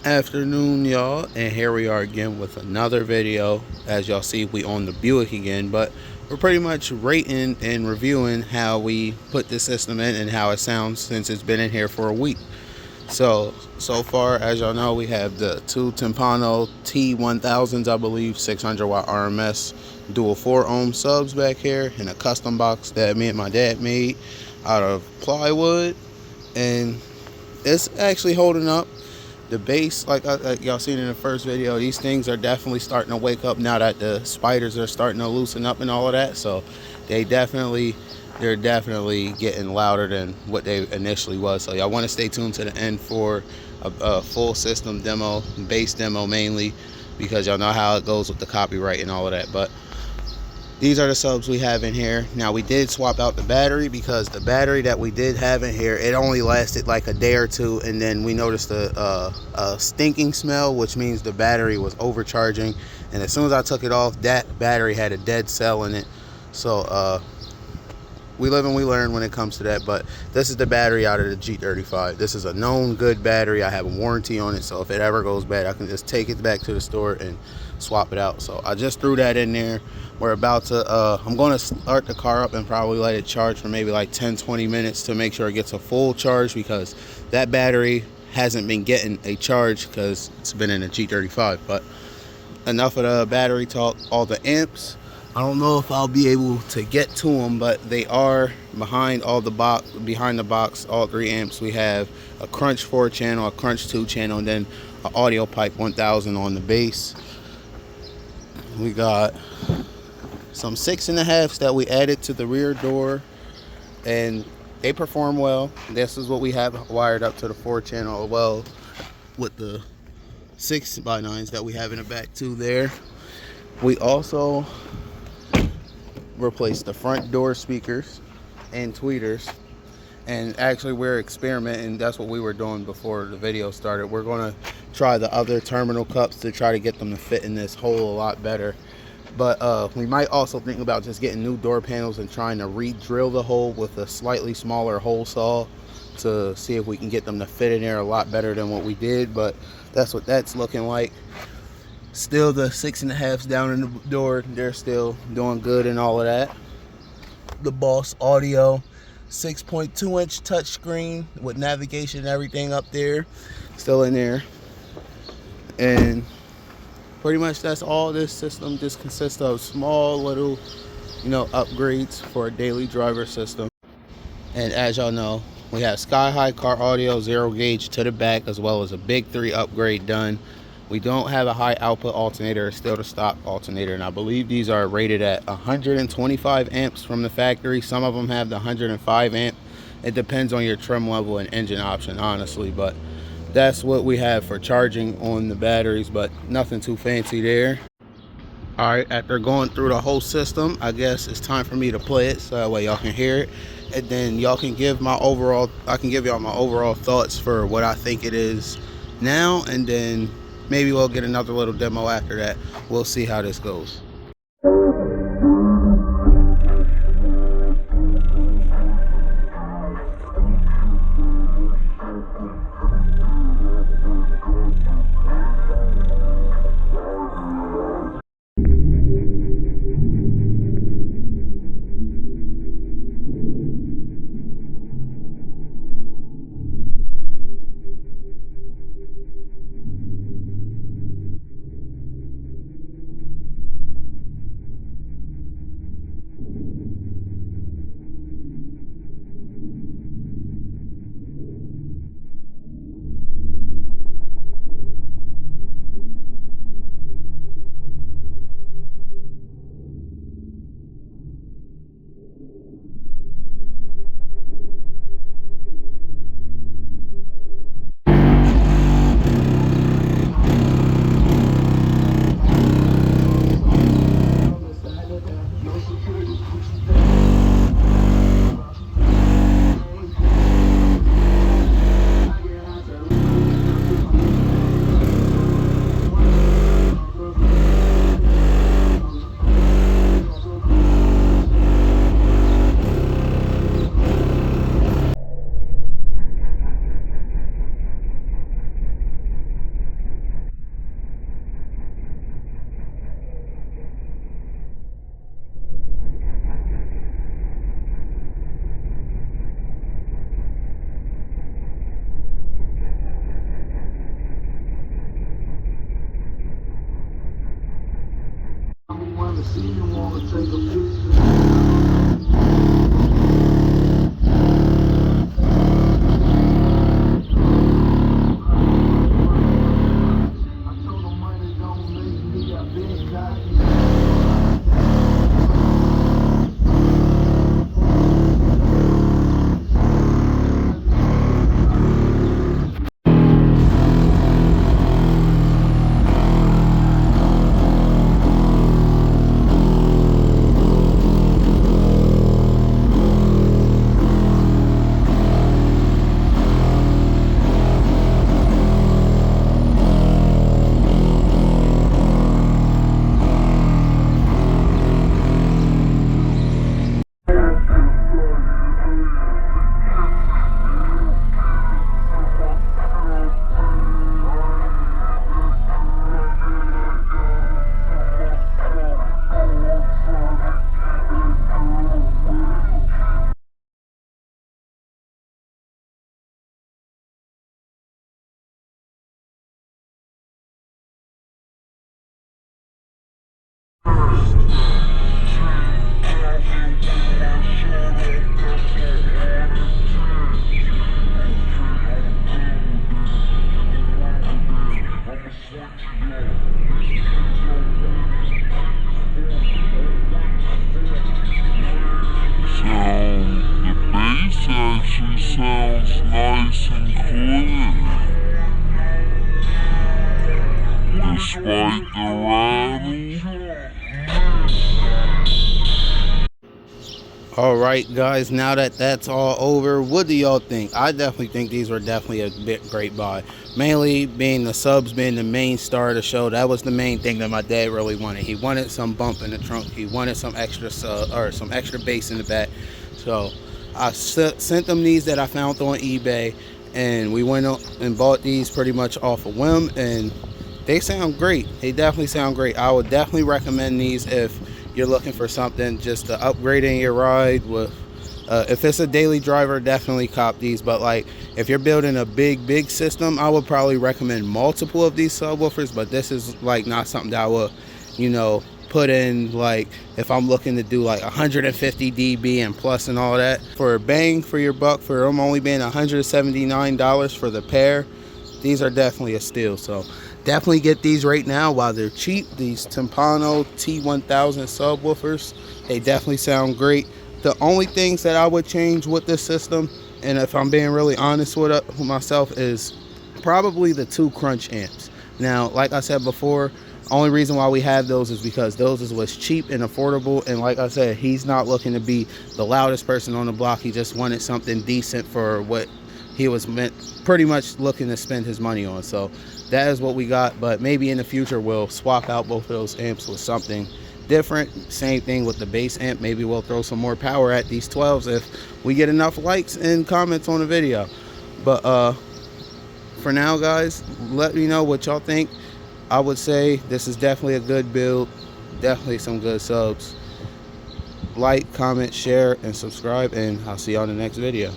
Afternoon, y'all, and here we are again with another video. As y'all see, we on the Buick again, but we're pretty much rating and reviewing how we put the system in and how it sounds since it's been in here for a week. So far, as y'all know, we have the two Timpano T1000s, I believe, 600 watt RMS dual 4 ohm subs back here in a custom box that me and my dad made out of plywood, and it's actually holding up. The bass, like y'all seen in the first video, these things are definitely starting to wake up now that the spiders are starting to loosen up and all of that. So they're definitely getting louder than what they initially was. So y'all want to stay tuned to the end for a full system demo, bass demo mainly, because y'all know how it goes with the copyright and all of that. But these are the subs we have in here. Now, we did swap out the battery because the battery that we did have in here, it only lasted like a day or two, and then we noticed a stinking smell, which means the battery was overcharging. And as soon as I took it off, that battery had a dead cell in it. So we live and we learn when it comes to that. But this is the battery out of the G35. This is a known good battery. I have a warranty on it, so if it ever goes bad, I can just take it back to the store and swap it out. So I just threw that in there. We're about to I'm going to start the car up and probably let it charge for maybe like 10-20 minutes to make sure it gets a full charge, because that battery hasn't been getting a charge because it's been in a G35. But enough of the battery talk. All the amps, I don't know if I'll be able to get to them, but they are behind the box. All 3 amps. We have a Crunch 4 channel, a Crunch 2 channel, and then an Audio Pipe 1000 on the bass. We got some 6.5s that we added to the rear door, and they perform well. This is what we have wired up to the 4 channel, well, with the 6x9s that we have in the back too there. We also replaced the front door speakers and tweeters, and actually we're experimenting. That's what we were doing before the video started. We're going to try the other terminal cups to try to get them to fit in this hole a lot better. But we might also think about just getting new door panels and trying to re-drill the hole with a slightly smaller hole saw to see if we can get them to fit in there a lot better than what we did. But that's what that's looking like. Still, the 6.5s down in the door, they're still doing good and all of that. The Boss Audio 6.2-inch touchscreen with navigation and everything up there, still in there. And pretty much that's all this system just consists of. Small little, upgrades for a daily driver system. And as y'all know, we have Skyhigh car audio 0 gauge to the back, as well as a big 3 upgrade done. We don't have a high output alternator, it's still the stock alternator, and I believe these are rated at 125 amps from the factory. Some of them have the 105 amp. It depends on your trim level and engine option, honestly, but that's what we have for charging on the batteries, but nothing too fancy there. All right, after going through the whole system, I guess it's time for me to play it so that way y'all can hear it, and then y'all can give I can give y'all my overall thoughts for what I think it is now, and then maybe we'll get another little demo after that. We'll see how this goes. Actually sounds nice and clear, despite the rattle. Alright guys, now that that's all over, what do y'all think? I definitely think these were definitely a great buy. Mainly being the subs being the main star of the show. That was the main thing that my dad really wanted. He wanted some bump in the trunk. He wanted some extra some extra bass in the back. So I sent them these that I found on eBay, and we went and bought these pretty much off a whim, and they sound great. They definitely sound great. I would definitely recommend these if you're looking for something just to upgrade in your ride with. If it's a daily driver, definitely cop these. But like if you're building a big system, I would probably recommend multiple of these subwoofers. But this is like not something that I would, you know, put in like if I'm looking to do like 150 dB and plus and all that. For a bang for your buck, for them only being $179 for the pair, these are definitely a steal. So definitely get these right now while they're cheap. These Timpano T1000 subwoofers, they definitely sound great. The only things that I would change with this system, and if I'm being really honest with myself, is probably the 2 crunch amps. Now, like I said before, only reason why we have those is because those was cheap and affordable, and like I said, he's not looking to be the loudest person on the block. He just wanted something decent for what he was pretty much looking to spend his money on. So that is what we got, but maybe in the future we'll swap out both of those amps with something different. Same thing with the bass amp. Maybe we'll throw some more power at these 12s if we get enough likes and comments on the video. But for now guys, let me know what y'all think. I would say this is definitely a good build, definitely some good subs. Like, comment, share, and subscribe, and I'll see you on the next video.